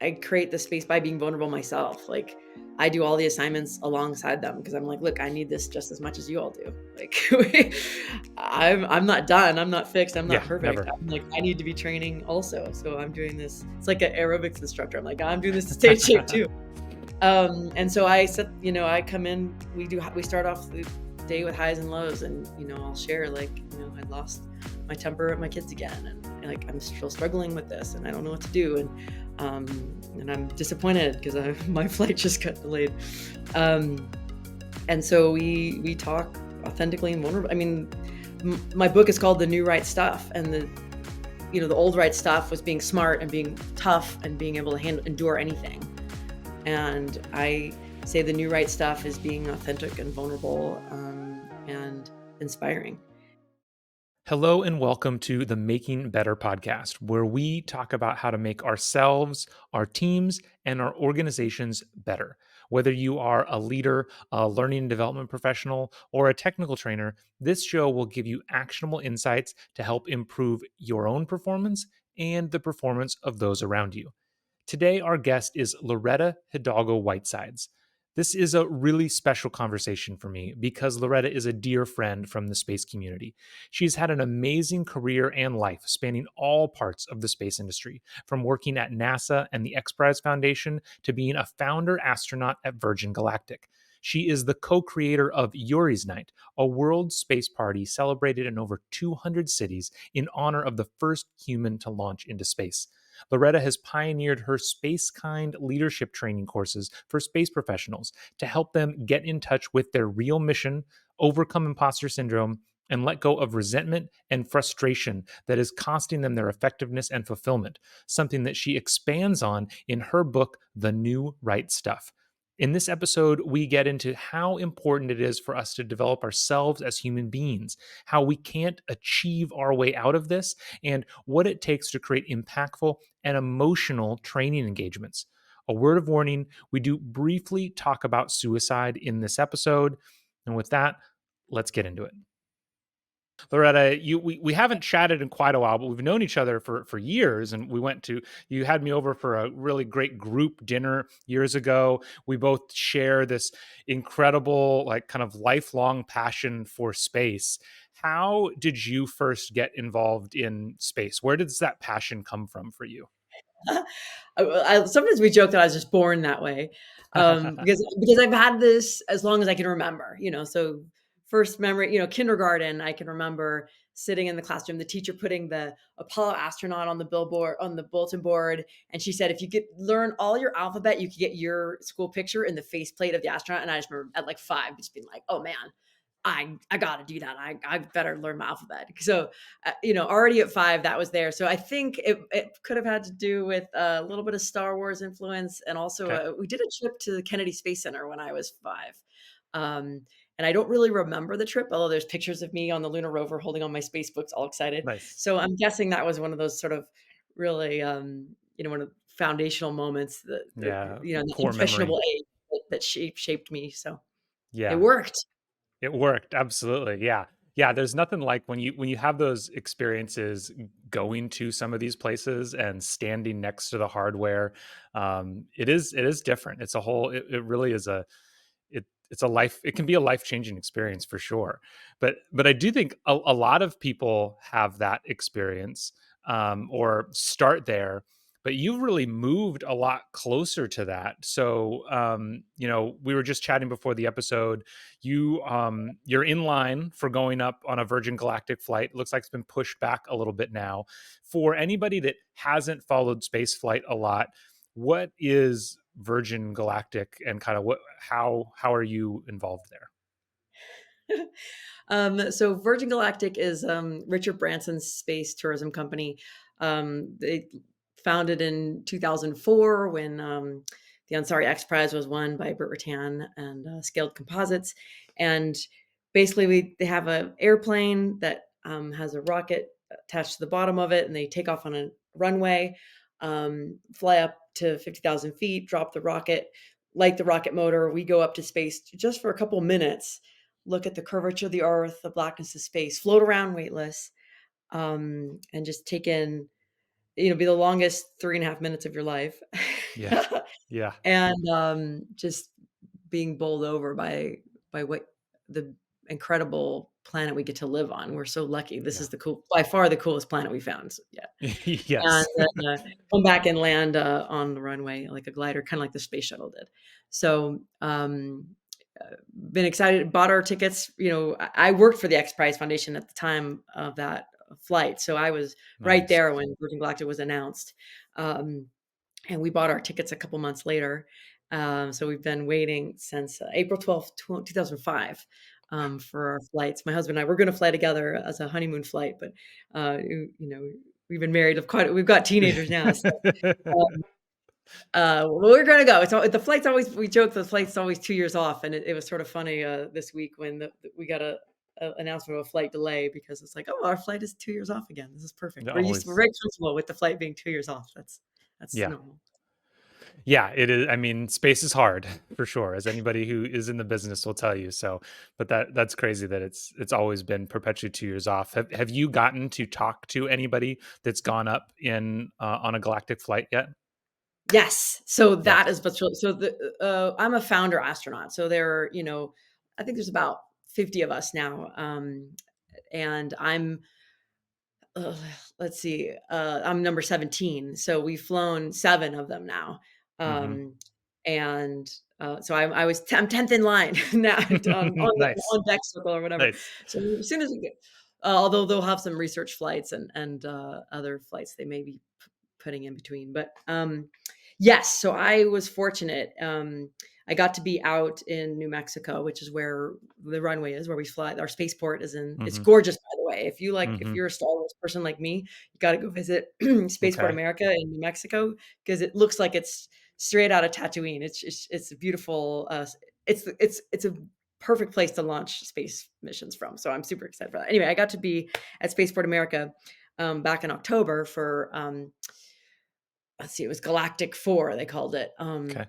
I create the space by being vulnerable myself. Like I do all the assignments alongside them because I'm like, look, I need this just as much as you all do. Like I'm not done. I'm not fixed. I'm not Yeah, perfect. never. I'm like, I need to be training also. So I'm doing this. It's like an aerobics instructor. I'm like, I'm doing this to stay in shape too. And so I said, I come in, we start off the day with highs and lows, and I'll share like, I lost my temper at my kids again, and like I'm still struggling with this, and I don't know what to do, and I'm disappointed because my flight just got delayed, and so we talk authentically and vulnerable. I mean, my book is called The New Right Stuff, and the old right stuff was being smart and being tough and being able to endure anything. And I say the new right stuff is being authentic and vulnerable, and inspiring. Hello and welcome to the Making Better podcast, where we talk about how to make ourselves, our teams, and our organizations better. Whether you are a leader, a learning and development professional, or a technical trainer, this show will give you actionable insights to help improve your own performance and the performance of those around you. Today, our guest is Lorettaa Hidalgo Whitesides. This is a really special conversation for me because Loretta is a dear friend from the space community. She's had an amazing career and life spanning all parts of the space industry, from working at NASA and the X Prize Foundation to being a founder astronaut at Virgin Galactic. She is the co creator of Yuri's Night, a world space party celebrated in over 200 cities in honor of the first human to launch into space. Loretta has pioneered her Space Kind leadership training courses for space professionals to help them get in touch with their real mission, overcome imposter syndrome, and let go of resentment and frustration that is costing them their effectiveness and fulfillment, something that she expands on in her book, The New Right Stuff. In this episode, we get into how important it is for us to develop ourselves as human beings, how we can't achieve our way out of this, and what it takes to create impactful and emotional training engagements. A word of warning, we do briefly talk about suicide in this episode. And with that, let's get into it. Loretta, we haven't chatted in quite a while, but we've known each other for years. And you had me over for a really great group dinner years ago. We both share this incredible, like kind of lifelong passion for space. How did you first get involved in space? Where does that passion come from for you? Sometimes we joke that I was just born that way, because I've had this as long as I can remember. So first memory, kindergarten, I can remember sitting in the classroom, the teacher putting the Apollo astronaut on the billboard on the bulletin board, and she said, if you could learn all your alphabet, you could get your school picture in the faceplate of the astronaut. And I just remember at like 5, just being like, oh man, I got to do that. I better learn my alphabet. So, already at 5, that was there. So I think it could have had to do with a little bit of Star Wars influence. And also Okay. we did a trip to the Kennedy Space Center when I was 5. And I don't really remember the trip, although there's pictures of me on the lunar rover holding on my space books, all excited. Nice. So I'm guessing that was one of those sort of really, one of the foundational moments Yeah. the Core memory. impressionable age that shaped me. So it Yeah. worked. It worked, absolutely, yeah. Yeah, there's nothing like when you have those experiences going to some of these places and standing next to the hardware, it is different. It really is it's a life it can be a life-changing experience for sure. But I do think a lot of people have that experience, or start there, but you've really moved a lot closer to that. So, we were just chatting before the episode. You're in line for going up on a Virgin Galactic flight. It looks like it's been pushed back a little bit now. For anybody that hasn't followed space flight a lot, what is Virgin Galactic, and kind of how are you involved there? So Virgin Galactic is Richard Branson's space tourism company. They founded in 2004 when the Ansari X Prize was won by Britt Rattan and Scaled Composites. And basically, they have an airplane that has a rocket attached to the bottom of it, and they take off on a runway, fly up to 50,000 feet, drop the rocket, light the rocket motor. We go up to space just for a couple minutes, look at the curvature of the earth, the blackness of space, float around weightless, and just take in be the longest 3.5 minutes of your life. Yeah. Yeah. And, just being bowled over by what the incredible planet we get to live on. We're so lucky. This Yeah. is by far the coolest planet we found yet. And Yes. then, come back and land, on the runway like a glider, kinda like the space shuttle did. So, been excited, bought our tickets. I worked for the X Prize Foundation at the time of that flight, so I was right Nice. there when Virgin Galactic was announced. Um, and we bought our tickets a couple months later. So we've been waiting since April 12th, 2005, for our flights. My husband and I were going to fly together as a honeymoon flight, but we've been married of quite. We've got teenagers now, so um, well, we're going to go. The flight's always. We joke the flight's always 2 years off, and it was sort of funny this week when we got a announcement of a flight delay because it's like, oh, our flight is 2 years off again. This is perfect. We're Always. very comfortable with the flight being 2 years off. That's Yeah. normal. Yeah, it is. I mean, space is hard for sure, as anybody who is in the business will tell you. So, but that's crazy that it's always been perpetually 2 years off. Have you gotten to talk to anybody that's gone up in on a galactic flight yet? Yes. So Yeah. that is what's really so I'm a founder astronaut. So there are, I think there's about 50 of us now. And uh, let's see, I'm number 17. So we've flown 7 of them now. Hmm. Um, and so I'm 10th in line now Nice. on deck circle or whatever. Nice. So as soon as we get, although they'll have some research flights and other flights they may be putting in between. But yes, so I was fortunate. I got to be out in New Mexico, which is where the runway is, where we fly. Our spaceport is in. It's Hmm. gorgeous, by the way. If Hmm. you're a Star Wars person like me, you got to go visit Spaceport Okay. America in New Mexico because it looks like it's straight out of Tatooine. It's a beautiful. It's a perfect place to launch space missions from. So I'm super excited for that. Anyway, I got to be at Spaceport America back in October for let's see, it was Galactic 4, they called it, Okay.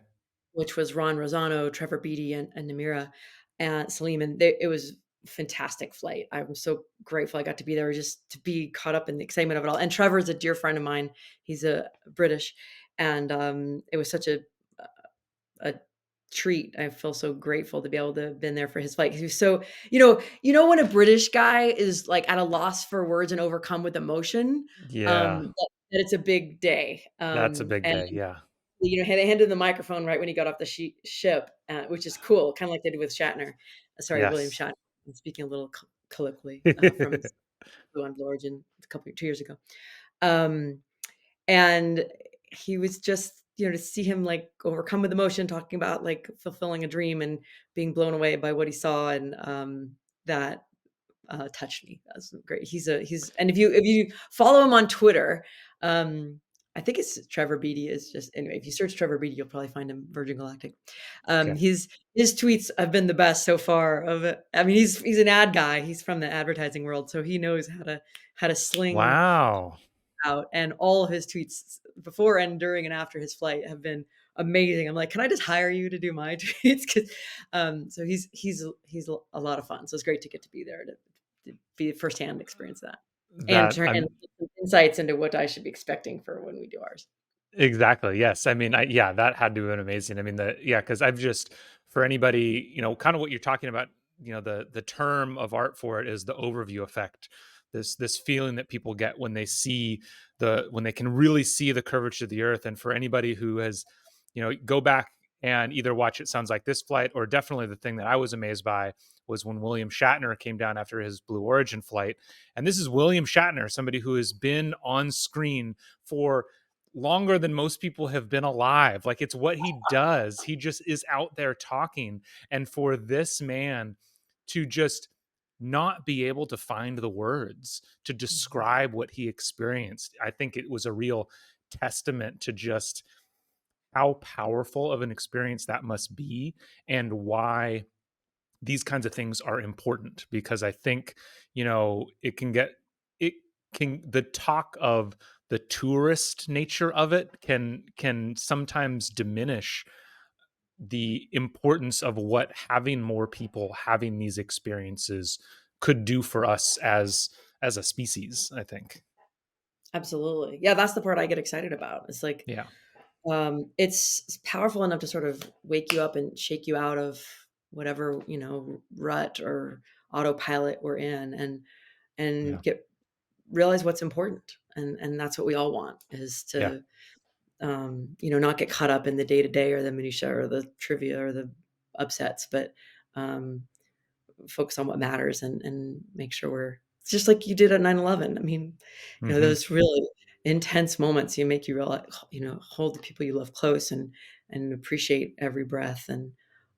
which was Ron Rosano, Trevor Beatty, and Namira and Salim, and it was fantastic flight. I'm so grateful I got to be there just to be caught up in the excitement of it all. And Trevor's a dear friend of mine. He's a British, and it was such a treat. I feel so grateful to be able to have been there for his flight. He was so, when a British guy is like at a loss for words and overcome with emotion, Yeah, that it's a big day. that's a big And day. Yeah. they handed the microphone right when he got off the ship, which is cool, kind of like they did with Shatner. Sorry, William Yes. Shatner. I'm speaking a little colloquially from his on Blue Origin 2 years ago. Um, and he was just, to see him like overcome with emotion, talking about like fulfilling a dream and being blown away by what he saw, and that touched me. That's great. And if you follow him on Twitter, I think it's Trevor Beatty is just anyway. If you search Trevor Beatty, you'll probably find him Virgin Galactic. Okay. His tweets have been the best so far. Of it, I mean, he's an ad guy. He's from the advertising world, so he knows how to sling Wow. out. And all of his tweets before and during and after his flight have been amazing. I'm like, can I just hire you to do my tweets? So he's a lot of fun. So it's great to get to be there to be firsthand experience that and That turn and I'm get some insights into what I should be expecting for when we do ours. Exactly, yes. I mean, yeah, that had to have been amazing. I mean, because I've just for anybody, kind of what you're talking about, the term of art for it is the overview effect. This feeling that people get when they see when they can really see the curvature of the earth. And for anybody who has, go back and either watch It Sounds Like This flight, or definitely the thing that I was amazed by was when William Shatner came down after his Blue Origin flight. And this is William Shatner, somebody who has been on screen for longer than most people have been alive. Like, it's what he does. He just is out there talking. And for this man to just not be able to find the words to Mhm. describe what he experienced, I think it was a real testament to just how powerful of an experience that must be, and why these kinds of things are important. Because I think, it can get it can the talk of the tourist nature of it can sometimes diminish the importance of what having more people having these experiences could do for us as a species, I think. Absolutely. Yeah, that's the part I get excited about. It's like, Yeah. it's powerful enough to sort of wake you up and shake you out of whatever, rut or autopilot we're in, and Yeah. get realize what's important. And that's what we all want, is Yeah. to, not get caught up in the day-to-day or the minutia or the trivia or the upsets, but, um, focus on what matters, and make sure we're it's just like you did at 9/11. I mean, Hmm. those really intense moments, make you realize, hold the people you love close, and appreciate every breath, and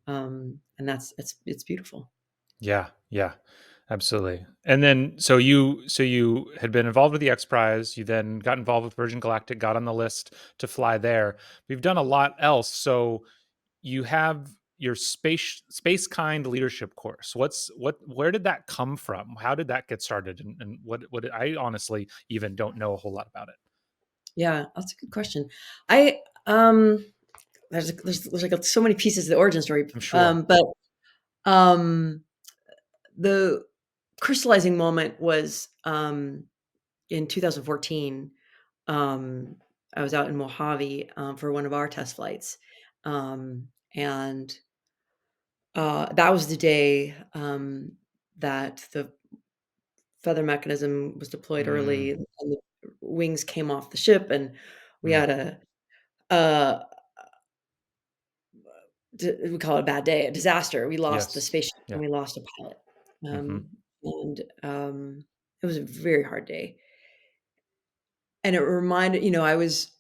it's beautiful. Yeah. Yeah. Absolutely. And then so you had been involved with the X Prize, you then got involved with Virgin Galactic, got on the list to fly there. We've done a lot else. So you have your space kind leadership course. Where did that come from? How did that get started? And what I honestly even don't know a whole lot about it. Yeah, that's a good question. I there's like so many pieces of the origin story, I'm sure. but um, the crystallizing moment was, in 2014. um, I was out in Mojave, for one of our test flights, and that was the day, that the feather mechanism was deployed early, Mm, and the wings came off the ship, and we mm, had a we call it a bad day, a disaster. We lost the yes. spaceship and Yeah. we lost a pilot, Hmm. and it was a very hard day, and it reminded I was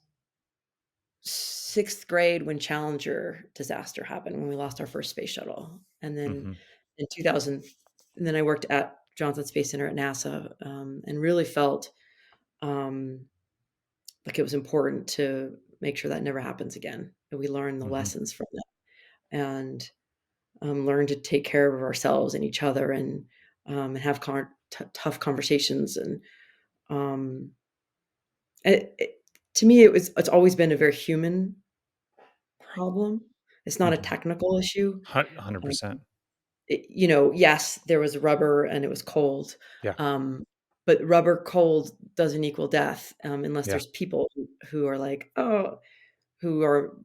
6th grade when Challenger disaster happened, when we lost our first space shuttle, and then Hmm. in 2000 and then I worked at Johnson Space Center at NASA, and really felt, um, like it was important to make sure that never happens again, that we learn the Hmm. lessons from it, and, learn to take care of ourselves and each other, and have tough conversations, and, um, it to me, it's always been a very human problem. It's not a Hmm. technical issue. 100%. Yes, there was rubber and it was cold, Yeah. um, but rubber cold doesn't equal death, unless Yeah. there's people who are like, "Oh," who are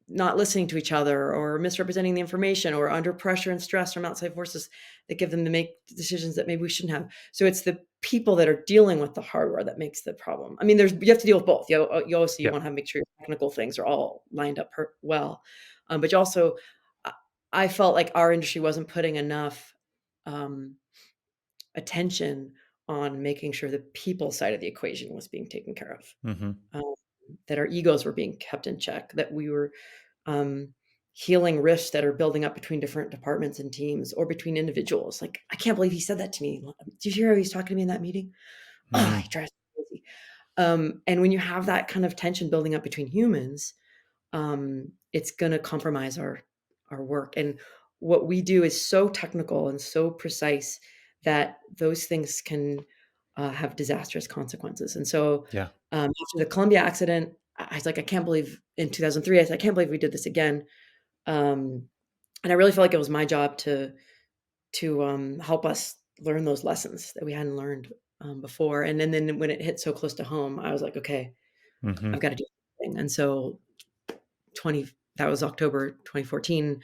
not listening to each other or misrepresenting the information or under pressure and stress from outside forces that give them to make decisions that maybe we shouldn't have. So it's the people that are dealing with the hardware that makes the problem. I mean, you have to deal with both. You also you Yeah. want to make sure your technical things are all lined up well, but you also, I I felt like our industry wasn't putting enough, um, attention on making sure the people side of the equation was being taken care of, Hmm. um, that our egos were being kept in check, that we were, um, healing rifts that are building up between different departments and teams or between individuals. Like, I can't believe he said that to me. Did you hear how he's talking to me in that meeting? Oh, Hmm. he drives me crazy. And when you have that kind of tension building up between humans, it's gonna compromise our work. And what we do is so technical and so precise that those things can, have disastrous consequences. And so, Yeah. after the Columbia accident, I was like, I can't believe in 2003, I said, I can't believe we did this again. Um, and I really felt like it was my job to help us learn those lessons that we hadn't learned, before. And then when it hit so close to home, I was like, okay, Hmm. I've got to do something. And so 20 that was October 2014.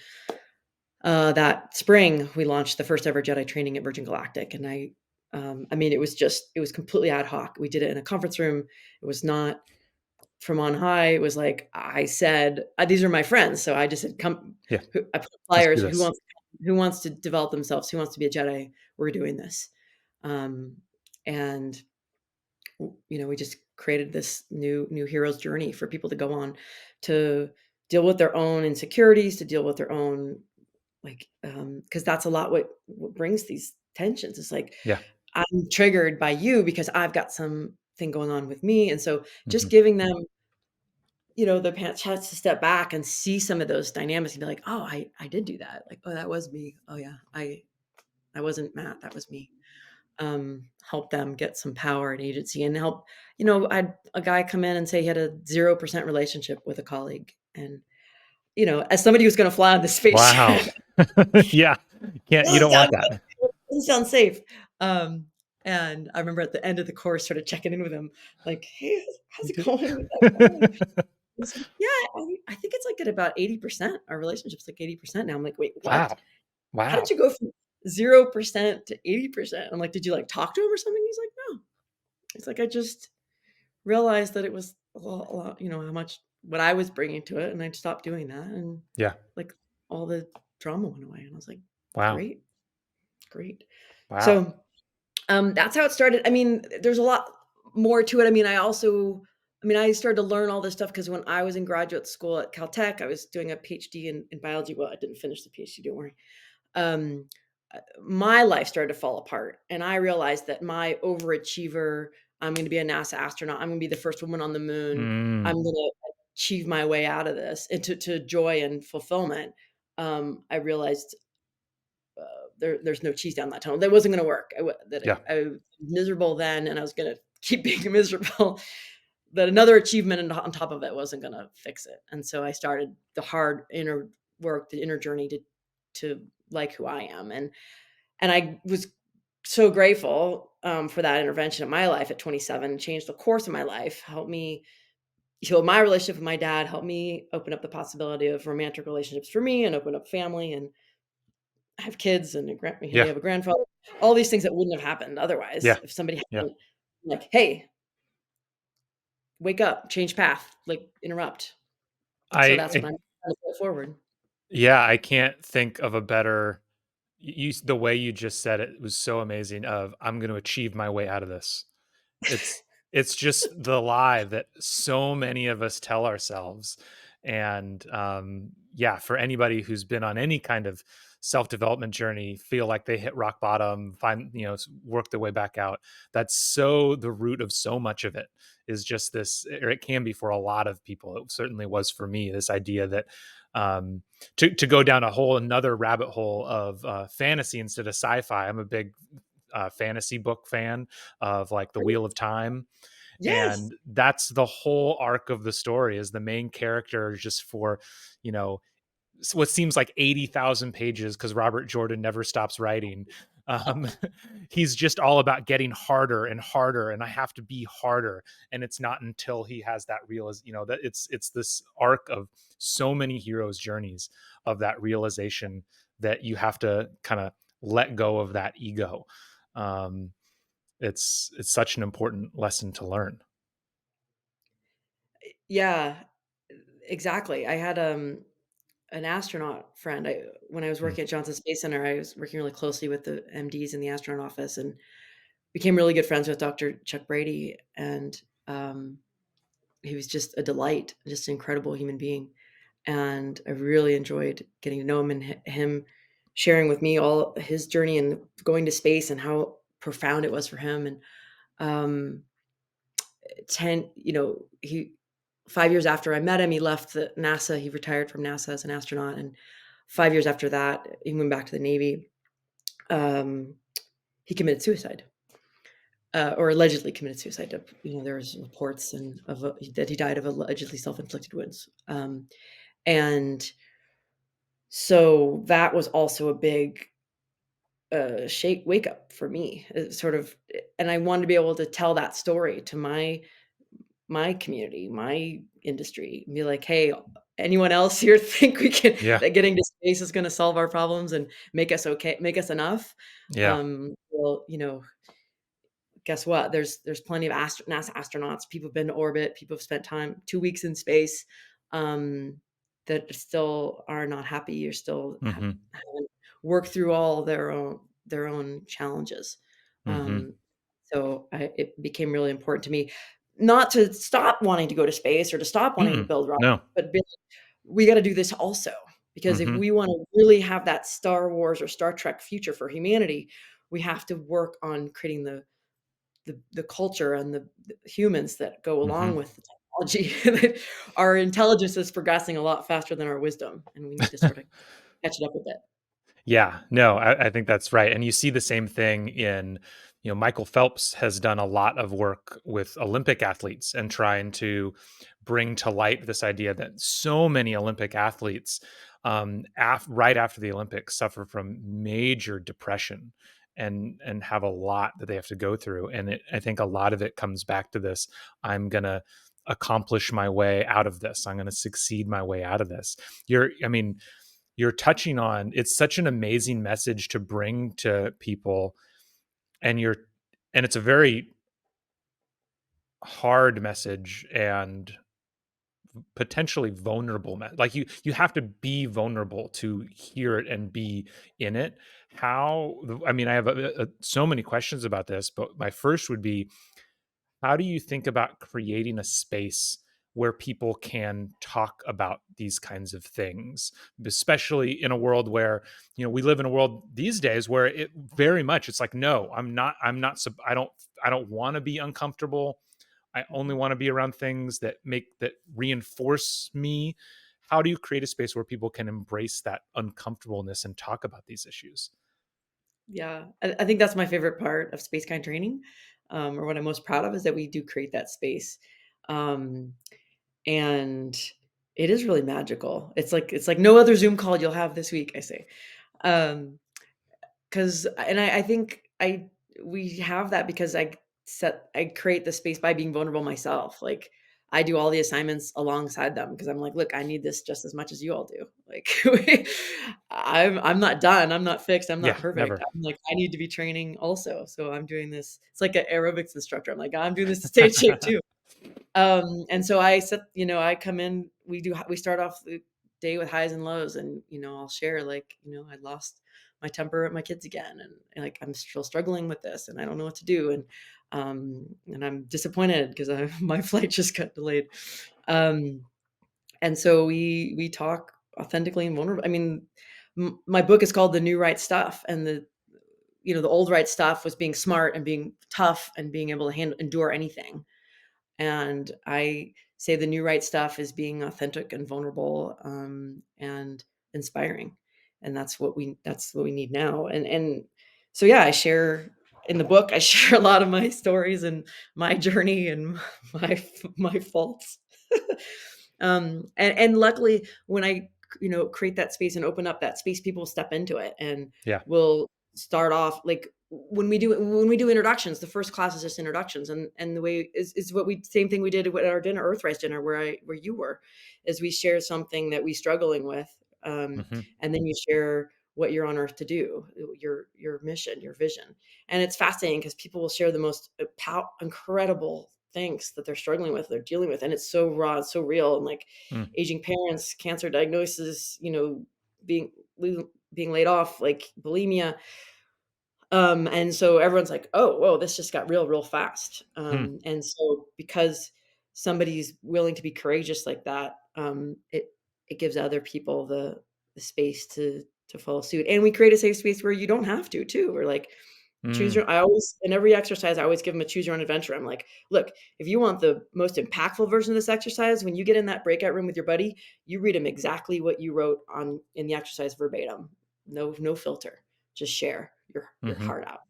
That spring, we launched the first ever Jedi training at Virgin Galactic, and I mean, it was completely ad hoc. We did it in a conference room. It was not from on high. It was like I said, "These are my friends," so I just said, "Come." Yeah. I put Let's do flyers. this. Who wants to develop themselves? Who wants to be a Jedi? We're doing this, um, and we just created this new hero's journey for people to go on to deal with their own insecurities, to deal with their own, like, because that's a lot what brings these tensions. It's like, Yeah. I'm triggered by you because I've got something going on with me, and so just Hmm. giving them, the chance to step back and see some of those dynamics and be like, "Oh, I did do that. Like, oh, that was me. Oh, yeah, I wasn't Matt. That was me." Help them get some power and agency, and help. I had a guy come in and say he had a 0% relationship with a colleague, and as somebody who's going to fly on this Wow. spaceship, Yeah. You doesn't don't sound want good. that. It doesn't sound safe. Um, And I remember at the end of the course, sort of checking in with him, like, "Hey, how's it going with that guy?" He's like, "Yeah, I think it's like at about 80%. Our relationship's like 80% now." I'm like, "Wait, what? Wow. How did Wow. you go from 0% to 80%?" I'm like, "Did you like talk to him or something?" He's like, "No." He's like, "I just realized that it was a lot, how much what I was bringing to it, and I stopped doing that, and Yeah. like all the drama went away." And I was like, Wow. "Great, great." Wow. So that's how it started. I mean, there's a lot more to it. I mean, I started to learn all this stuff because when I was in graduate school at Caltech, I was doing a PhD in biology. Well, I didn't finish the PhD, don't worry. Um, my life started to fall apart, and I realized that my overachiever, I'm going to be a NASA astronaut. I'm going to be the first woman on the moon. I'm Mm. going to achieve my way out of this into joy and fulfillment. I realized there's no cheese down that tunnel. That wasn't going to work. Yeah. I was miserable then, and I was going to keep being miserable. That another achievement on top of it wasn't going to fix it. And so I started the hard inner work, the inner journey to like who I am, and I was so grateful for that intervention in my life at 27. Changed the course of my life, helped me heal my relationship with my dad, helped me open up the possibility of romantic relationships for me, and open up family and have kids and we Yeah. have a grandfather, all these things that wouldn't have happened otherwise Yeah. if somebody Yeah. hadn't like, "Hey, wake up, change path, like interrupt." So that's I what I'm trying to put forward. Yeah, I can't think of a better the way you just said it was so amazing of I'm going to achieve my way out of this. It's it's just the lie that so many of us tell ourselves. And yeah, for anybody who's been on any kind of self-development journey, feel like they hit rock bottom, find, work their way back out. That's so the root of so much of it is just this, or it can be for a lot of people. It certainly was for me, this idea that um to go down a whole another rabbit hole of fantasy instead of sci-fi. I'm a big fantasy book fan of like the Great. Wheel of Time, Yes. and that's the whole arc of the story is the main character just for you know what seems like 80,000 pages because Robert Jordan never stops writing. Um, he's just all about getting harder and harder, and I have to be harder. And it's not until he has that that it's this arc of so many heroes' journeys of that realization that you have to kind of let go of that ego. Um, it's such an important lesson to learn. Yeah, exactly. I had, an astronaut friend. When I was Mm. working at Johnson Space Center, I was working really closely with the MDs in the astronaut office and became really good friends with Dr. Chuck Brady, and, he was just a delight, just an incredible human being, and I really enjoyed getting to know him and him sharing with me all his journey and going to space and how profound it was for him, and, um 10 he 5 years after I met him, he left the NASA. He retired from NASA as an astronaut, and 5 years after that, he went back to the Navy. Um, he committed suicide, or allegedly committed suicide. There's reports that he died of allegedly self-inflicted wounds. And so that was also a big shake wake up for me. Sort of, and I wanted to be able to tell that story to my community, my industry, and be like, "Hey, anyone else here think Yeah. that getting to space is gonna solve our problems and make us enough?" Yeah. Well, guess what? There's plenty of NASA astronauts, people have been to orbit, people have spent 2 weeks in space, um, that still are not happy or still Hmm. haven't worked through all their own challenges. Hmm. Um, it became really important to me not to stop wanting to go to space or to stop wanting to Mm. build rockets, No. but be like, we gotta do this also, because if Hmm. we wanna really have that Star Wars or Star Trek future for humanity, we have to work on creating the culture and the humans that go Hmm. along with the technology. Our intelligence is progressing a lot faster than our wisdom, and we need to sort of catch it up a bit. Yeah, no, I think that's right. And you see the same thing in, Michael Phelps has done a lot of work with Olympic athletes and trying to bring to light this idea that so many Olympic athletes, right after the Olympics, suffer from major depression and have a lot that they have to go through. And I think a lot of it comes back to this: I'm gonna accomplish my way out of this. I'm gonna succeed my way out of this. I mean, you're touching on, it's such an amazing message to bring to people, and it's a very hard message and potentially vulnerable like you have to be vulnerable to hear it and be in it. I mean, I have so many questions about this, but my first would be, how do you think about creating a space where people can talk about these kinds of things, especially in a world where, we live in a world these days where it very much, it's like, no, I don't want to be uncomfortable. I only want to be around things that reinforce me. How do you create a space where people can embrace that uncomfortableness and talk about these issues? Yeah, I think that's my favorite part of Space Kind training, or what I'm most proud of is that we do create that space, um, and it is really magical. It's like no other Zoom call you'll have this week, I say, um, 'cause and I think we have that because I create the space by being vulnerable myself, like, I do all the assignments alongside them because 'cause I'm like, "Look, I need this just as much as you all do." Like, I'm not done, I'm not fixed, I'm Yeah, not perfect. never. I'm like, I need to be training also, so I'm doing this. It's like an aerobics instructor. I'm like, "I'm doing this to stay in shape too." And so I come in, we start off the day with highs and lows, and, I'll share, like, I lost my temper at my kids again, and, like, I'm still struggling with this, and I don't know what to do, and I'm disappointed because my flight just got delayed. Um, and so we talk authentically and vulnerable. I mean, my book is called The New Right Stuff, and the old right stuff was being smart and being tough and being able to endure anything. And I say the new right stuff is being authentic and vulnerable, and inspiring. And that's what we need now. And so yeah, I share in the book, I share a lot of my stories and my journey and my faults. And luckily when I create that space and open up that space, people step into it and Yeah. will start off like when we do introductions. The first class is just introductions, and the way is what we same thing we did at our dinner, Earthrise dinner, where you were, is we share something that we struggling with, Hmm. and then you share what you're on Earth to do, your mission, your vision. And it's fascinating because people will share the most incredible things that they're struggling with, they're dealing with, and it's so raw, it's so real, and like Mm. aging parents, cancer diagnosis, being being laid off, like bulimia. And so everyone's like, "Oh, whoa, this just got real, real fast." Mm. And so because somebody's willing to be courageous like that, it gives other people the space to follow suit. And we create a safe space where you don't have to too. We're like, choose Mm. your I always in every exercise, I always give them a choose your own adventure. I'm like, "Look, if you want the most impactful version of this exercise, when you get in that breakout room with your buddy, you read them exactly what you wrote on in the exercise verbatim. No filter. Just share your Hmm. heart out."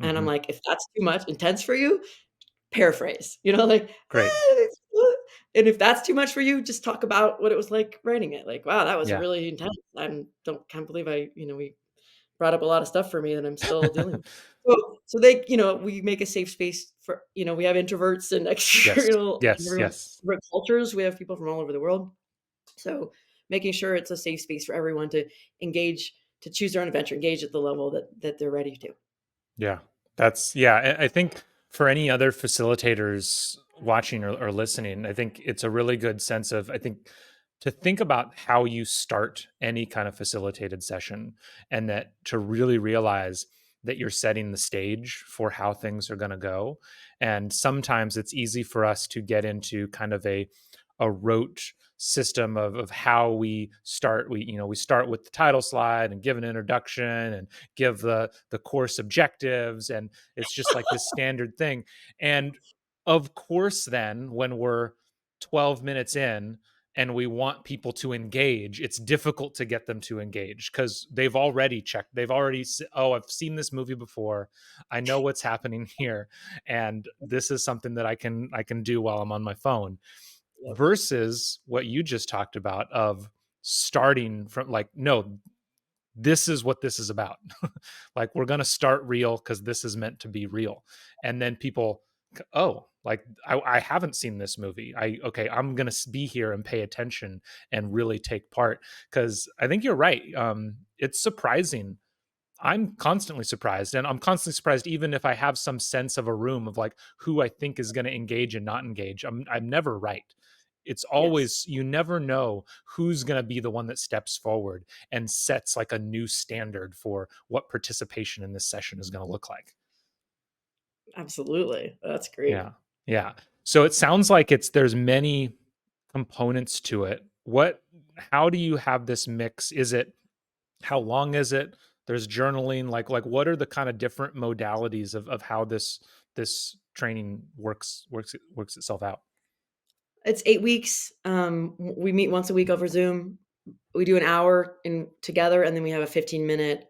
And I'm Hmm. like, "If that's too much intense for you, paraphrase." Like, Great. and if that's too much for you, just talk about what it was like writing it. Like, "Wow, that was Yeah. really intense. I can't believe we brought up a lot of stuff for me that I'm still dealing with." So we make a safe space for, we have introverts and Yes. external, Yes. everyone, Yes. different cultures. We have people from all over the world. So making sure it's a safe space for everyone to engage, to choose their own adventure, engage at the level that they're ready to. Yeah. Yeah. I think for any other facilitators watching or listening, I think it's a really good sense of, I think, to think about how you start any kind of facilitated session, and that to really realize that you're setting the stage for how things are going to go. And sometimes it's easy for us to get into kind of a rote system of how we start. We start with the title slide and give an introduction and give the course objectives, and it's just like this standard thing. And of course, then when we're 12 minutes in and we want people to engage, it's difficult to get them to engage because they've already checked. They've already, oh, I've seen this movie before. I know what's happening here, and this is something that I can do while I'm on my phone. Yep. Versus what you just talked about of starting from, like, no, this is what this is about. Like, we're going to start real because this is meant to be real. And then people, oh, like I haven't seen this movie. Okay, I'm going to be here and pay attention and really take part, because I think you're right. It's surprising. I'm constantly surprised, and I'm constantly surprised even if I have some sense of a room of like who I think is going to engage and not engage. I'm never right. It's Yes, always, you never know who's going to be the one that steps forward and sets like a new standard for what participation in this session is going to look like. absolutely. That's great. Yeah. Yeah. So it sounds like there's many components to it. How do you have this mix? Is it, how long is it? There's journaling, like what are the kind of different modalities of how this training works itself out? It's 8 weeks. We meet once a week over Zoom. We do an hour in together, and then we have a 15-minute,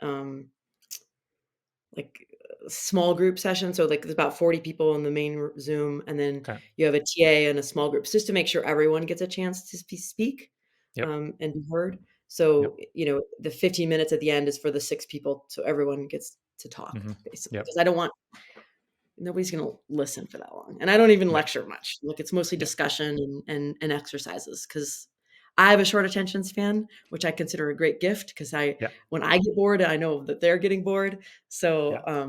like, small group session. So, like, there's about 40 people in the main Zoom, and then Okay. you have a TA and a small group just to make sure everyone gets a chance to speak, Yep. and be heard. Yep. So, the 15 minutes at the end is for the 6 people, so everyone gets to talk, Hmm. basically, Yep. because I don't want nobody's gonna listen for that long, and I don't even No. lecture much. Like, it's mostly Yep. discussion and exercises, because I have a short attention span, which I consider a great gift, because Yeah. when I get bored, I know that they're getting bored, so, Yeah.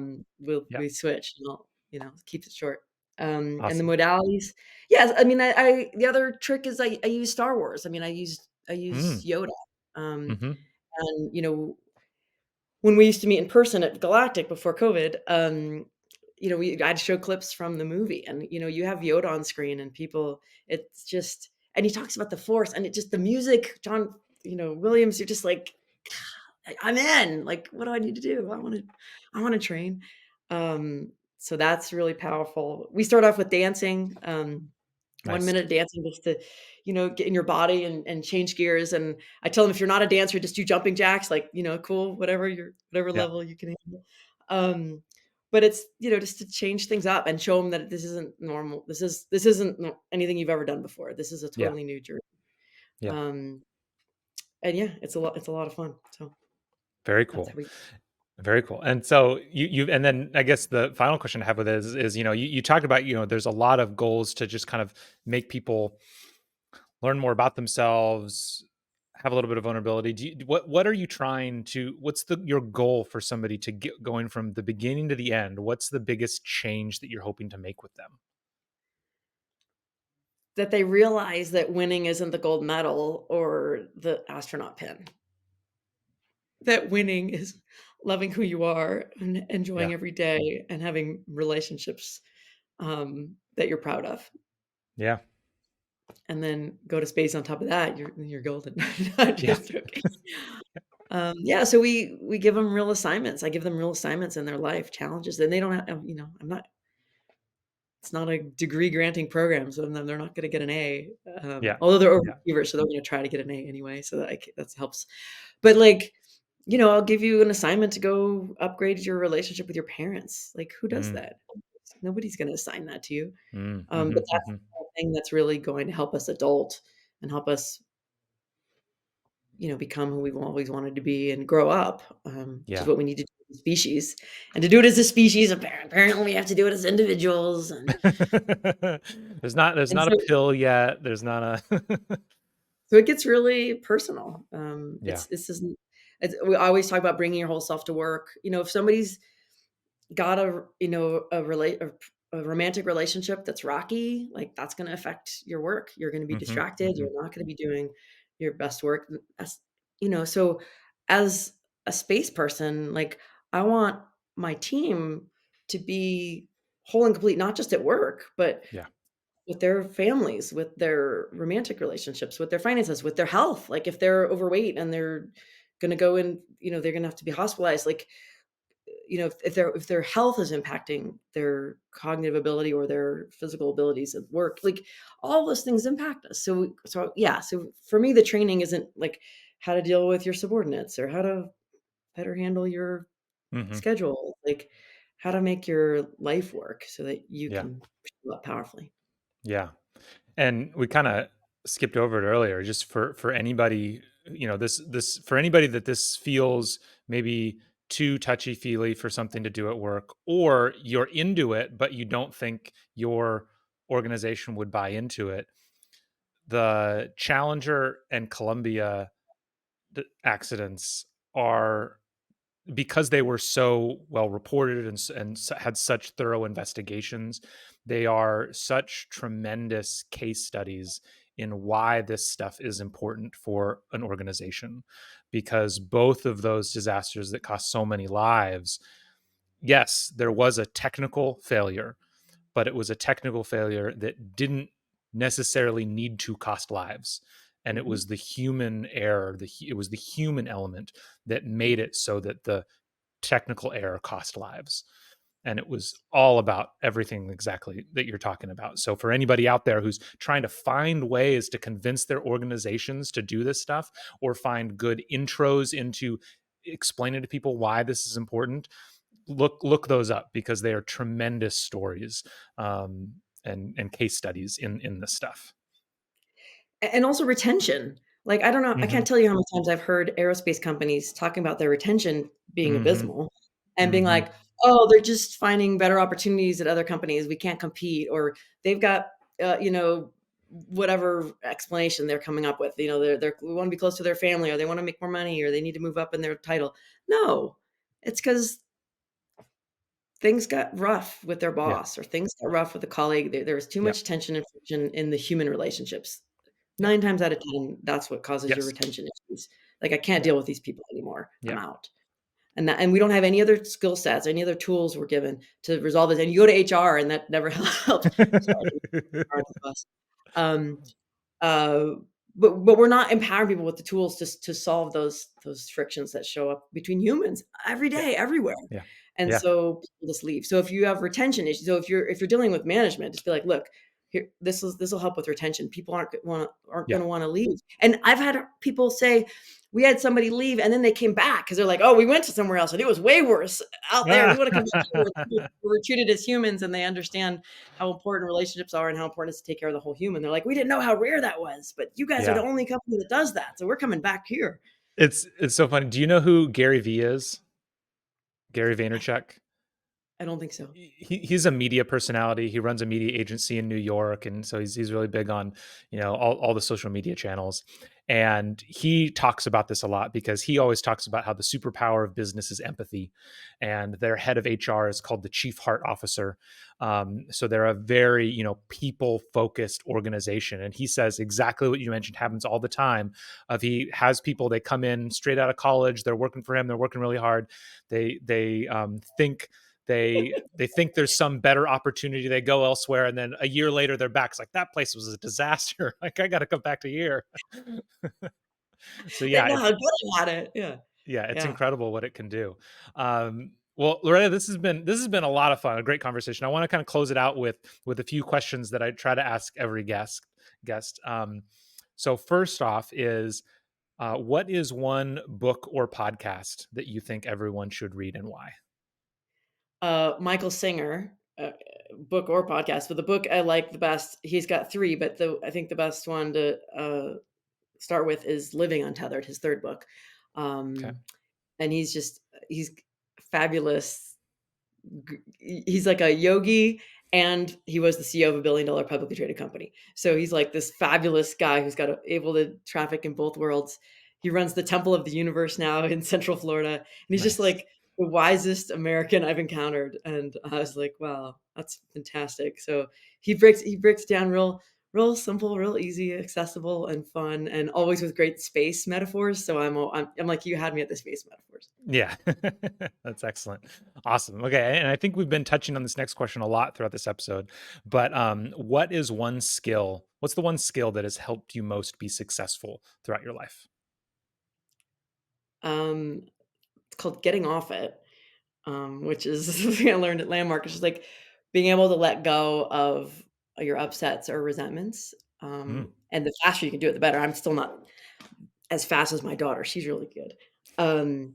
Yeah. we switch, and I'll, keep it short. And the Awesome. modalities, yes, I mean, I the other trick is I use Star Wars. I mean, I use Mm. Yoda, um, Hmm. and, when we used to meet in person at Galactic before COVID, I'd show clips from the movie, and, you have Yoda on screen, and people, it's just, and he talks about the Force, and it just, the music, John, Williams, you're just like, I'm in. Like, what do I need to do? I want to train. So that's really powerful. We start off with dancing. 1 Nice. minute of dancing just to, get in your body and change gears. And I tell them, if you're not a dancer, just do jumping jacks, like, cool, whatever Yeah. level you can handle. Um, but it's, just to change things up and show them that this isn't normal. This isn't anything you've ever done before. This is a Yeah. totally new journey. Yeah. Um, and yeah, it's a lot of fun. So Very that's how cool. we. Very cool. And so and then I guess the final question I have with it is, you talked about, there's a lot of goals to just kind of make people learn more about themselves, have a little bit of vulnerability. What are you trying to, what's your goal for somebody to get going from the beginning to the end? What's the biggest change that you're hoping to make with them? That they realize that winning isn't the gold medal or the astronaut pin. That winning is loving who you are and Yeah. enjoying every day and having relationships, that you're proud of. Yeah. And then go to space on top of that, you're golden. I'm Yeah. just joking. Yeah, so we give them real assignments. I give them real assignments in their life, challenges, and they don't have, I'm not, it's not a degree granting program, so then they're not gonna get an A, Yeah. although they're Yeah. overachievers, so they're gonna try to get an A anyway, so that helps. But, like, I'll give you an assignment to go upgrade your relationship with your parents. Like, who does Mm, that? Nobody's gonna assign that to you. mm, But mhm, that's mhm. the thing that's really going to help us adult and help us, become who we've always wanted to be and grow up, which is Yeah. what we need to do as a species. And to do it as a species, apparently we have to do it as individuals, There's and not a so pill yet. There's not a it gets really personal. Yeah. We always talk about bringing your whole self to work. If somebody's got a romantic relationship that's rocky, like, that's gonna affect your work. You're gonna be Mhm, distracted, mhm. you're not gonna be doing your best work, as so as a space person, like, I want my team to be whole and complete, not just at work, but Yeah. with their families, with their romantic relationships, with their finances, with their health. Like, if they're overweight and they're gonna go in, they're gonna have to be hospitalized, like, if their health is impacting their cognitive ability or their physical abilities at work, like, all those things impact us. So yeah, so for me, the training isn't like how to deal with your subordinates or how to better handle your Mhm. schedule, like how to make your life work so that you Yeah. can show up powerfully. Yeah. And we kinda skipped over it earlier, just for anybody this for anybody that this feels maybe too touchy feely for something to do at work, or you're into it but you don't think your organization would buy into it. The Challenger and Columbia accidents are, because they were so well reported and had such thorough investigations, they are such tremendous case studies in why this stuff is important for an organization. Because both of those disasters that cost so many lives, yes, there was a technical failure, but it was a technical failure that didn't necessarily need to cost lives. And it Mhm. was the human error, it was the human element that made it so that the technical error cost lives. And it was all about everything exactly that you're talking about. So for anybody out there who's trying to find ways to convince their organizations to do this stuff, or find good intros into explaining to people why this is important, look those up, because they are tremendous stories, and case studies in this stuff. And also retention. Like, I don't know, I Hmm. can't tell you how many times I've heard aerospace companies talking about their retention being Hmm. abysmal and being Hmm. like, "Oh, they're just finding better opportunities at other companies. We can't compete," or they've got, whatever explanation they're coming up with. They're we wanna be close to their family, or they wanna make more money, or they need to move up in their title. No, it's because things got rough with their Yeah. boss, or things got rough with a colleague. There was too Yep. much tension and friction in the human relationships. Yep. 9 times out of 10, that's what causes your Yes. retention issues. Like, "I can't Yep. deal with these people anymore. I'm Yep. out." And we don't have any other skill sets, any other tools we're given to resolve it, and you go to HR, and that never helps. Sorry, HR is the best. Um, uh, but we're not empowering people with the tools to solve those frictions that show up between humans every Yeah. day, everywhere. Yeah. And Yeah. so people just leave. So if you have retention issues, so if you're dealing with management, just be like, look, here, this will help with retention. People aren't Yeah. going to want to leave. And I've had people say, we had somebody leave and then they came back because they're like, oh, we went to somewhere else and it was way worse out there. We want to come back here. We're treated as humans, and they understand how important relationships are and how important it is to take care of the whole human. They're like, we didn't know how rare that was, but you guys are the Yeah. only company that does that. So we're coming back here. It's so funny. Do you know who Gary V is? Gary Vaynerchuk? I don't think so. He's a media personality. He runs a media agency in New York, and so he's really big on, all the social media channels. And he talks about this a lot, because he always talks about how the superpower of business is empathy, and their head of HR is called the chief heart officer. So they're a very, people focused organization. And he says exactly what you mentioned happens all the time. Of He has people, they come in straight out of college, they're working for him, they're working really hard. They think there's some better opportunity. They go elsewhere, and then a year later, they're back. It's like, that place was a disaster. Like, I got to come back to here. So They yeah, know how it's good at it. Yeah. yeah, it's Yeah. incredible what it can do. Well, Loretta, this has been a lot of fun, a great conversation. I want to kind of close it out with a few questions that I try to ask every guest. So first off is, what is one book or podcast that you think everyone should read, and why? Michael Singer, book or podcast, but the book I like the best, he's got 3, but I think the best one to, start with is Living Untethered, his 3rd book. Okay. Um, and he's fabulous. He's like a yogi, and he was the CEO of a billion-dollar publicly traded company. So he's like this fabulous guy who's able to traffic in both worlds. He runs the Temple of the Universe now in Central Florida, and he's just Nice. like the wisest American I've encountered. And I was like, wow, that's fantastic. So he breaks down real simple, real easy, accessible, and fun, and always with great space metaphors. So I'm like, you had me at the space metaphors. Yeah. That's excellent. Awesome. Okay. And I think we've been touching on this next question a lot throughout this episode. But what's the one skill that has helped you most be successful throughout your life? Um, it's called Getting Off It, which is something I learned at Landmark. It's just like being able to let go of your upsets or resentments. Mm, And the faster you can do it, the better. I'm still not as fast as my daughter. She's really good. Um,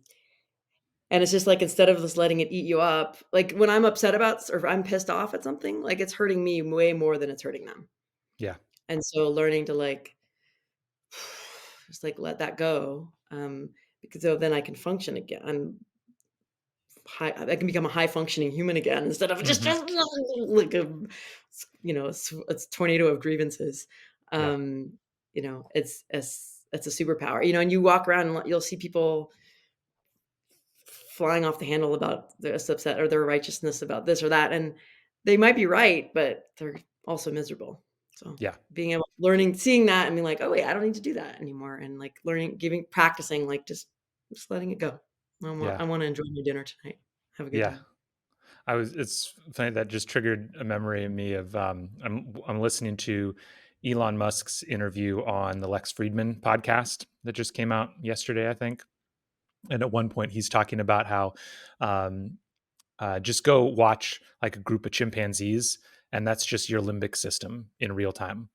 and it's just like, instead of just letting it eat you up, like when I'm upset about, or if I'm pissed off at something, like it's hurting me way more than it's hurting them. yeah. And so learning to like just like let that go. Because so then I can function again. I can become a high functioning human again instead of just Mhm. just like a tornado of grievances. Yeah. Um, it's a superpower, and you walk around and you'll see people flying off the handle about their upset or their righteousness about this or that, and they might be right, but they're also miserable. So Yeah. being able learning, seeing that and being like, oh wait, I don't need to do that anymore, and like learning, practicing, like just letting it go. Yeah. I want to enjoy my dinner tonight. Have a good Yeah. time. It's funny that just triggered a memory in me of I'm listening to Elon Musk's interview on the Lex Friedman podcast that just came out yesterday, I think. And at one point, he's talking about how um, just go watch like a group of chimpanzees, and that's just your limbic system in real time,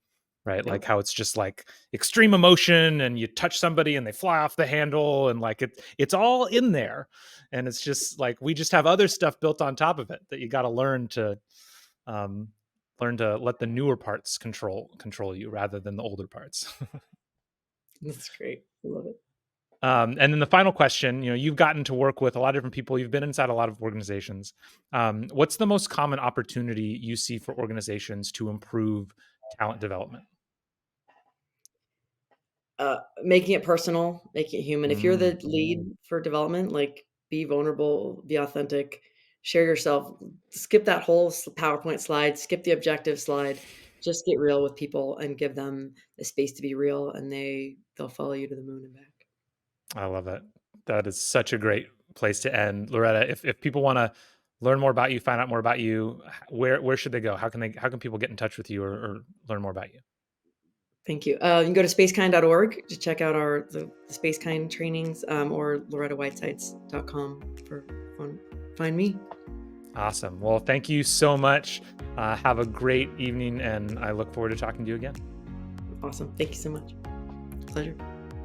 right? Like Yep. how it's just like extreme emotion, and you touch somebody and they fly off the handle, and like it's all in there, and it's just like we just have other stuff built on top of it that you got to um, learn to let the newer parts control you rather than the older parts. That's great. I love it. And then the final question, you've gotten to work with a lot of different people. You've been inside a lot of organizations. What's the most common opportunity you see for organizations to improve talent development? Making it personal, making it human. If you're Mm, the lead for development, like be vulnerable, be authentic, share yourself. Skip that whole PowerPoint slide, skip the objective slide. Just get real with people and give them the space to be real, and they'll follow you to the moon and back. I love that. That is such a great place to end, Loretta. If people want to learn more about you, find out more about you, where should they go? How can people get in touch with you or learn more about you? Thank you. You can go to spacekind.org to check out the Spacekind trainings, or lorettawhitesides.com for find me. Awesome. Well, thank you so much. Have a great evening, and I look forward to talking to you again. Awesome. Thank you so much. Pleasure.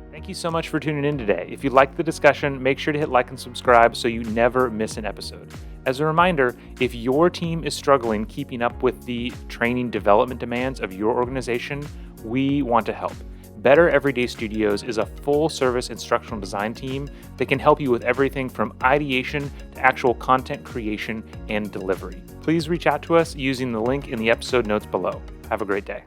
Thank you so much for tuning in today. If you liked the discussion, make sure to hit like and subscribe so you never miss an episode. As a reminder, if your team is struggling keeping up with the training development demands of your organization, we want to help. Better Everyday Studios is a full-service instructional design team that can help you with everything from ideation to actual content creation and delivery. Please reach out to us using the link in the episode notes below. Have a great day.